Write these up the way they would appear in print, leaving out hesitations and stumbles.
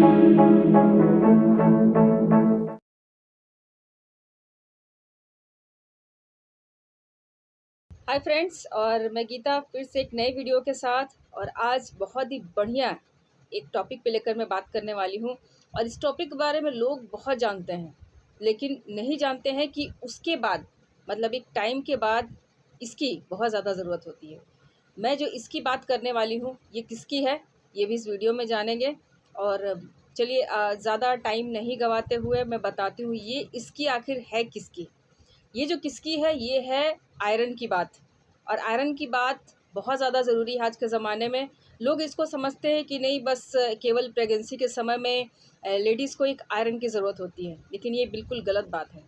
Hi friends, और मैं गीता फिर से एक नए वीडियो के साथ। और आज बहुत ही बढ़िया एक टॉपिक पे लेकर मैं बात करने वाली हूँ। और इस टॉपिक के बारे में लोग बहुत जानते हैं, लेकिन नहीं जानते हैं कि उसके बाद मतलब एक टाइम के बाद इसकी बहुत ज़्यादा ज़रूरत होती है। मैं जो इसकी बात करने वाली हूँ ये किसकी है, ये भी इस वीडियो में जानेंगे। और चलिए ज़्यादा टाइम नहीं गंवाते हुए मैं बताती हूँ ये इसकी आखिर है किसकी। ये जो किसकी है ये है आयरन की बात। और आयरन की बात बहुत ज़्यादा ज़रूरी है आज के ज़माने में। लोग इसको समझते हैं कि नहीं, बस केवल प्रेगनेंसी के समय में लेडीज़ को एक आयरन की ज़रूरत होती है, लेकिन ये बिल्कुल गलत बात है।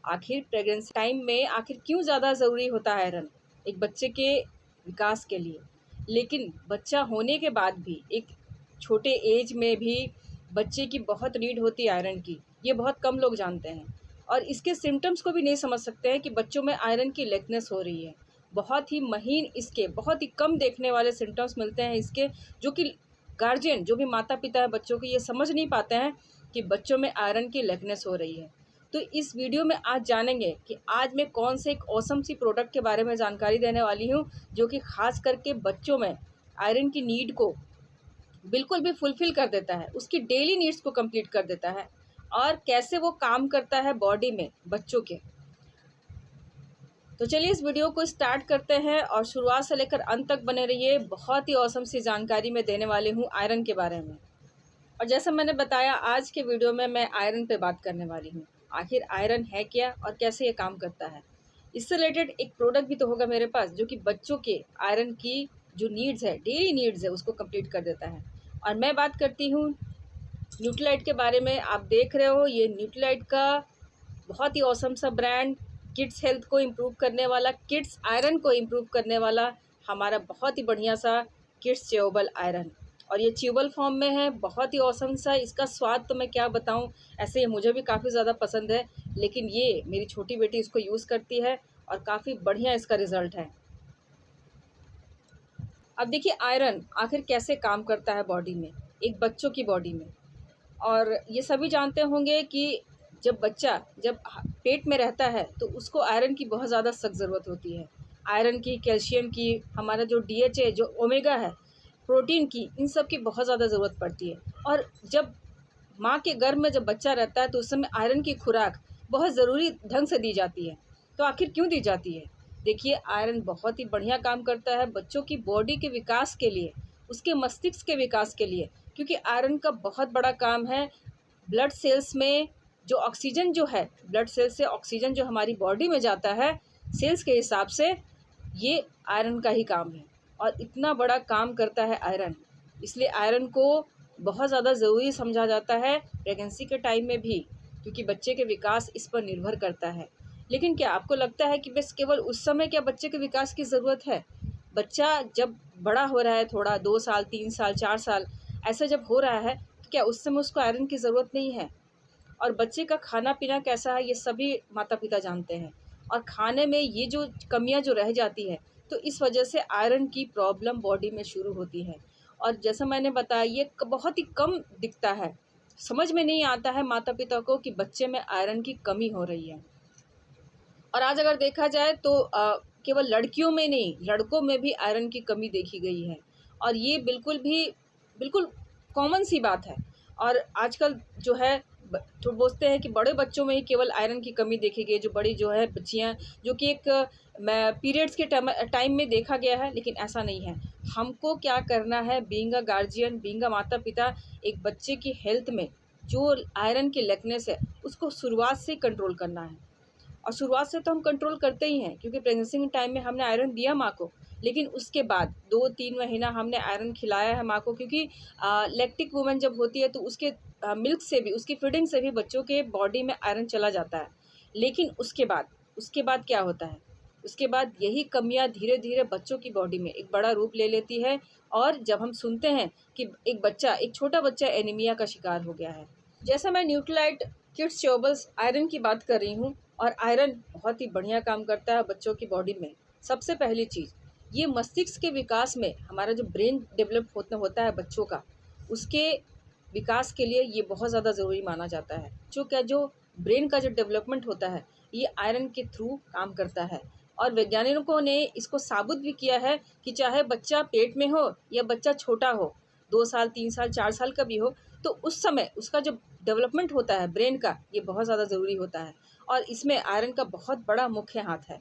आखिर प्रेगनेंसी टाइम में आखिर क्यों ज़्यादा ज़रूरी होता है आयरन एक बच्चे के विकास के लिए। लेकिन बच्चा होने के बाद भी एक छोटे एज में भी बच्चे की बहुत नीड होती है आयरन की, ये बहुत कम लोग जानते हैं। और इसके सिम्टम्स को भी नहीं समझ सकते हैं कि बच्चों में आयरन की लेकनेस हो रही है। बहुत ही महीन इसके बहुत ही कम देखने वाले सिम्टम्स मिलते हैं इसके, जो कि गार्जियन जो भी माता पिता है बच्चों के ये समझ नहीं पाते हैं कि बच्चों में आयरन की लेकनेस हो रही है। तो इस वीडियो में आज जानेंगे कि आज मैं कौन से एक ऑसम सी प्रोडक्ट के बारे में जानकारी देने वाली हूँ, जो कि ख़ास करके बच्चों में आयरन की नीड को बिल्कुल भी फुलफ़िल कर देता है, उसकी डेली नीड्स को कंप्लीट कर देता है, और कैसे वो काम करता है बॉडी में बच्चों के। तो चलिए इस वीडियो को स्टार्ट करते हैं और शुरुआत से लेकर अंत तक बने रहिए। बहुत ही ऑसम सी जानकारी मैं देने वाली हूँ आयरन के बारे में। और जैसा मैंने बताया, आज के वीडियो में मैं आयरन पे बात करने वाली हूँ। आखिर आयरन है क्या और कैसे ये काम करता है। इससे रिलेटेड एक प्रोडक्ट भी तो होगा मेरे पास, जो कि बच्चों के आयरन की जो नीड्स है, डेली नीड्स है, उसको कंप्लीट कर देता है। और मैं बात करती हूँ न्यूट्रीलाइट के बारे में। आप देख रहे हो ये न्यूट्रीलाइट का बहुत ही ऑसम सा ब्रांड, किड्स हेल्थ को इम्प्रूव करने वाला, किड्स आयरन को इम्प्रूव करने वाला हमारा बहुत ही बढ़िया सा किड्स च्यूबल आयरन। और ये च्यूबल फॉर्म में है, बहुत ही औसम सा। इसका स्वाद तो मैं क्या बताऊं, ऐसे ये मुझे भी काफ़ी ज़्यादा पसंद है, लेकिन ये मेरी छोटी बेटी इसको यूज़ करती है और काफ़ी बढ़िया इसका रिज़ल्ट है। अब देखिए आयरन आखिर कैसे काम करता है बॉडी में, एक बच्चों की बॉडी में। और ये सभी जानते होंगे कि जब बच्चा जब पेट में रहता है तो उसको आयरन की बहुत ज़्यादा सख्त ज़रूरत होती है। आयरन की, कैल्शियम की, हमारा जो DHA जो ओमेगा है, प्रोटीन की, इन सब की बहुत ज़्यादा ज़रूरत पड़ती है। और जब माँ के गर्भ में जब बच्चा रहता है तो उस समय आयरन की खुराक बहुत ज़रूरी ढंग से दी जाती है। तो आखिर क्यों दी जाती है? देखिए आयरन बहुत ही बढ़िया काम करता है बच्चों की बॉडी के विकास के लिए, उसके मस्तिष्क के विकास के लिए। क्योंकि आयरन का बहुत बड़ा काम है ब्लड सेल्स में जो ऑक्सीजन जो है, ब्लड सेल्स से ऑक्सीजन जो हमारी बॉडी में जाता है सेल्स के हिसाब से, ये आयरन का ही काम है। और इतना बड़ा काम करता है आयरन, इसलिए आयरन को बहुत ज़्यादा ज़रूरी समझा जाता है प्रेगनेंसी के टाइम में भी, क्योंकि बच्चे के विकास इस पर निर्भर करता है। लेकिन क्या आपको लगता है कि बस केवल उस समय क्या बच्चे के विकास की ज़रूरत है? बच्चा जब बड़ा हो रहा है, थोड़ा 2 साल, 3 साल, 4 साल ऐसा जब हो रहा है, तो क्या उस समय उसको आयरन की ज़रूरत नहीं है? और बच्चे का खाना-पीना कैसा है ये सभी माता-पिता जानते हैं। और खाने में ये जो कमियाँ जो रह जाती है, तो इस वजह से आयरन की प्रॉब्लम बॉडी में शुरू होती है। और जैसा मैंने बताया ये बहुत ही कम दिखता है, समझ में नहीं आता है माता-पिता को कि बच्चे में आयरन की कमी हो रही है। और आज अगर देखा जाए तो केवल लड़कियों में नहीं, लड़कों में भी आयरन की कमी देखी गई है। और ये बिल्कुल कॉमन सी बात है। और आजकल जो है तो बोलते हैं कि बड़े बच्चों में ही केवल आयरन की कमी देखी गई, जो बड़ी जो है बच्चियाँ, जो कि एक मैं पीरियड्स के टाइम में देखा गया है, लेकिन ऐसा नहीं है। हमको क्या करना है, being a guardian, being a माता पिता, एक बच्चे की हेल्थ में जो आयरन की लेकनेस है उसको शुरुआत से कंट्रोल करना है। और शुरुआत से तो हम कंट्रोल करते ही हैं, क्योंकि प्रेगनेंसी के टाइम में हमने आयरन दिया माँ को। लेकिन उसके बाद 2-3 महीना हमने आयरन खिलाया है माँ को, क्योंकि लैक्टिक वूमन जब होती है तो उसके मिल्क से भी, उसकी फीडिंग से भी बच्चों के बॉडी में आयरन चला जाता है। लेकिन उसके बाद क्या होता है? उसके बाद यही कमियाँ धीरे-धीरे बच्चों की बॉडी में एक बड़ा रूप ले लेती है। और जब हम सुनते हैं कि एक छोटा बच्चा एनीमिया का शिकार हो गया है। जैसा मैं न्यूट्रीलाइट किड्स च्यूबल्स आयरन की बात कर रही हूँ, और आयरन बहुत ही बढ़िया काम करता है बच्चों की बॉडी में। सबसे पहली चीज़, ये मस्तिष्क के विकास में, हमारा जो ब्रेन डेवलप होता है बच्चों का, उसके विकास के लिए ये बहुत ज़्यादा ज़रूरी माना जाता है। जो ब्रेन का जो डेवलपमेंट होता है, ये आयरन के थ्रू काम करता है। और वैज्ञानिकों ने इसको साबित भी किया है कि चाहे बच्चा पेट में हो या बच्चा छोटा हो, 2 साल, 3 साल, 4 साल का भी हो, तो उस समय उसका जो डेवलपमेंट होता है ब्रेन का, ये बहुत ज़्यादा ज़रूरी होता है और इसमें आयरन का बहुत बड़ा मुख्य हाथ है।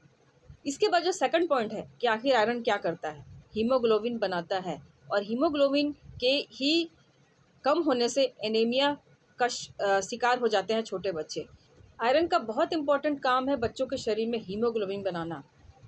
इसके बाद जो सेकंड पॉइंट है कि आखिर आयरन क्या करता है, हीमोग्लोबिन बनाता है और हीमोग्लोबिन के ही कम होने से एनीमिया का शिकार हो जाते हैं छोटे बच्चे। आयरन का बहुत इंपॉर्टेंट काम है बच्चों के शरीर में हीमोग्लोबिन बनाना।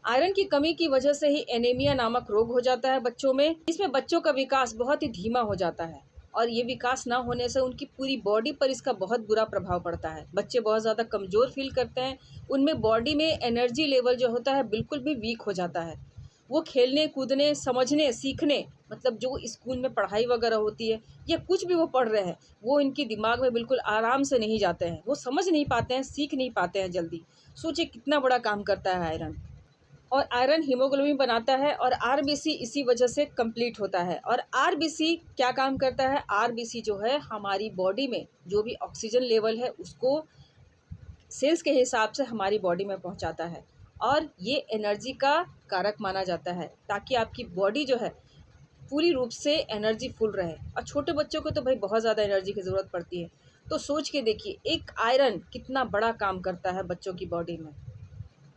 आयरन की कमी की वजह से ही एनीमिया नामक रोग हो जाता है बच्चों में। इसमें बच्चों का विकास बहुत ही धीमा हो जाता है और ये विकास ना होने से उनकी पूरी बॉडी पर इसका बहुत बुरा प्रभाव पड़ता है। बच्चे बहुत ज़्यादा कमज़ोर फील करते हैं, उनमें बॉडी में एनर्जी लेवल जो होता है बिल्कुल भी वीक हो जाता है। वो खेलने कूदने समझने सीखने, मतलब जो स्कूल में पढ़ाई वगैरह होती है या कुछ भी वो पढ़ रहे हैं, वो इनके दिमाग में बिल्कुल आराम से नहीं जाते हैं, वो समझ नहीं पाते हैं, सीख नहीं पाते हैं जल्दी। सोचिए कितना बड़ा काम करता है आयरन। और आयरन हीमोग्लोबिन बनाता है और आरबीसी इसी वजह से कंप्लीट होता है। और आरबीसी क्या काम करता है, आरबीसी जो है हमारी बॉडी में जो भी ऑक्सीजन लेवल है उसको सेल्स के हिसाब से हमारी बॉडी में पहुंचाता है और ये एनर्जी का कारक माना जाता है ताकि आपकी बॉडी जो है पूरी रूप से एनर्जी फुल रहे। और छोटे बच्चों को तो भाई बहुत ज़्यादा एनर्जी की ज़रूरत पड़ती है, तो सोच के देखिए एक आयरन कितना बड़ा काम करता है बच्चों की बॉडी में।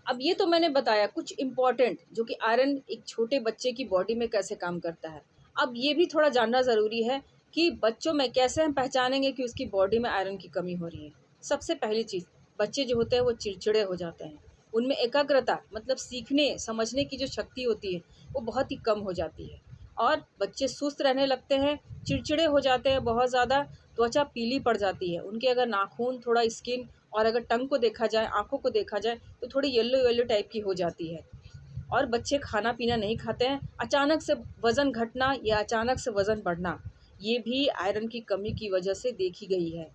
अब ये तो मैंने बताया कुछ इम्पॉर्टेंट जो कि आयरन एक छोटे बच्चे की बॉडी में कैसे काम करता है। अब ये भी थोड़ा जानना ज़रूरी है कि बच्चों में कैसे हम पहचानेंगे कि उसकी बॉडी में आयरन की कमी हो रही है। सबसे पहली चीज़, बच्चे जो होते हैं वो चिड़चिड़े हो जाते हैं, उनमें एकाग्रता मतलब सीखने समझने की जो शक्ति होती है वो बहुत ही कम हो जाती है और बच्चे सुस्त रहने लगते हैं, चिड़चिड़े हो जाते हैं बहुत ज़्यादा, त्वचा पीली पड़ जाती है उनके, अगर नाखून थोड़ा स्किन और अगर टंग को देखा जाए, आँखों को देखा जाए तो थोड़ी येलो येलो टाइप की हो जाती है। और बच्चे खाना पीना नहीं खाते हैं, अचानक से वज़न घटना या अचानक से वज़न बढ़ना, ये भी आयरन की कमी की वजह से देखी गई है।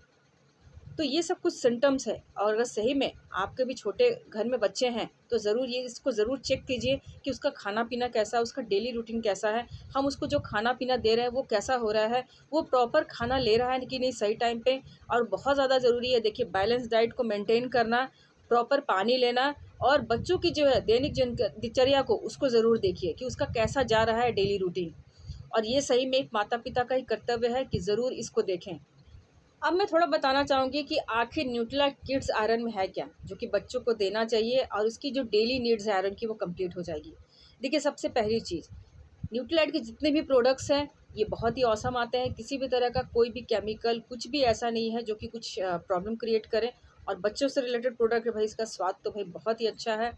तो ये सब कुछ सिम्टम्स है और अगर सही में आपके भी छोटे घर में बच्चे हैं तो ज़रूर ये इसको ज़रूर चेक कीजिए कि उसका खाना पीना कैसा है, उसका डेली रूटीन कैसा है, हम उसको जो खाना पीना दे रहे हैं वो कैसा हो रहा है, वो प्रॉपर खाना ले रहा है कि नहीं सही टाइम पे। और बहुत ज़्यादा ज़रूरी है देखिए बैलेंस डाइट को मेंटेन करना, प्रॉपर पानी लेना और बच्चों की जो है दैनिक दिनचर्या को उसको ज़रूर देखिए कि उसका कैसा जा रहा है डेली रूटीन। और ये सही में एक माता पिता का ही कर्तव्य है कि ज़रूर इसको देखें। अब मैं थोड़ा बताना चाहूँगी कि आखिर न्यूट्रेला किड्स आयरन में है क्या, जो कि बच्चों को देना चाहिए और उसकी जो डेली नीड्स है आयरन की वो कंप्लीट हो जाएगी। देखिए सबसे पहली चीज़, न्यूट्रीलाइट के जितने भी प्रोडक्ट्स हैं ये बहुत ही औसम आते हैं, किसी भी तरह का कोई भी केमिकल कुछ भी ऐसा नहीं है जो कि कुछ प्रॉब्लम क्रिएट करे। और बच्चों से रिलेटेड प्रोडक्ट है भाई, इसका स्वाद तो भाई बहुत ही अच्छा है।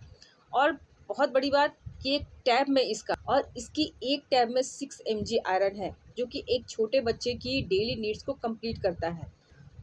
और बहुत बड़ी बात कि एक टैब में इसका, और इसकी एक टैब में 6 mg आयरन है जो कि एक छोटे बच्चे की डेली नीड्स को कंप्लीट करता है।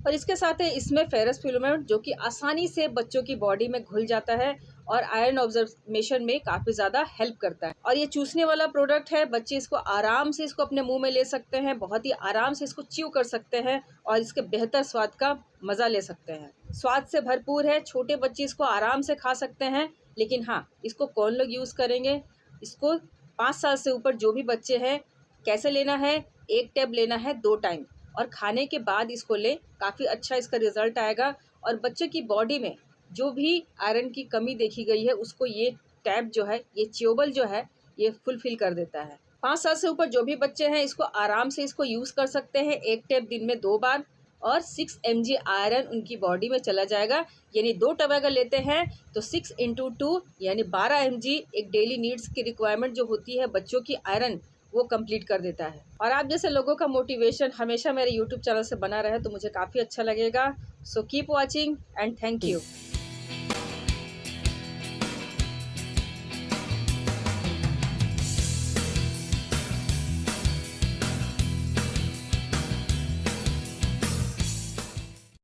और इसके साथ है इसमें फेरस फिलामेंट जो कि आसानी से बच्चों की बॉडी में घुल जाता है और आयरन ऑब्जर्वेशन में काफ़ी ज़्यादा हेल्प करता है। और ये चूसने वाला प्रोडक्ट है, बच्चे इसको आराम से इसको अपने मुंह में ले सकते हैं, बहुत ही आराम से इसको च्यू कर सकते हैं और इसके बेहतर स्वाद का मज़ा ले सकते हैं। स्वाद से भरपूर है, छोटे बच्चे इसको आराम से खा सकते हैं। लेकिन हाँ, इसको कौन लोग यूज़ करेंगे, इसको 5 साल से ऊपर जो भी बच्चे हैं, कैसे लेना है, 1 टैब लेना है 2 टाइम और खाने के बाद इसको ले, काफ़ी अच्छा इसका रिज़ल्ट आएगा। और बच्चे की बॉडी में जो भी आयरन की कमी देखी गई है उसको ये टैब जो है, ये च्यूबल जो है, ये फुलफ़िल कर देता है। 5 साल से ऊपर जो भी बच्चे हैं इसको आराम से इसको यूज़ कर सकते हैं, 1 टैब दिन में 2 बार और 6 mg आयरन उनकी बॉडी में चला जाएगा। यानी 2 टैब अगर लेते हैं तो 6 × 2 यानी 12 mg एक डेली नीड्स की रिक्वायरमेंट जो होती है बच्चों की आयरन, वो कंप्लीट कर देता है। और आप जैसे लोगों का मोटिवेशन हमेशा मेरे यूट्यूब चैनल से बना रहे तो मुझे काफ़ी अच्छा लगेगा। So keep watching and thank you.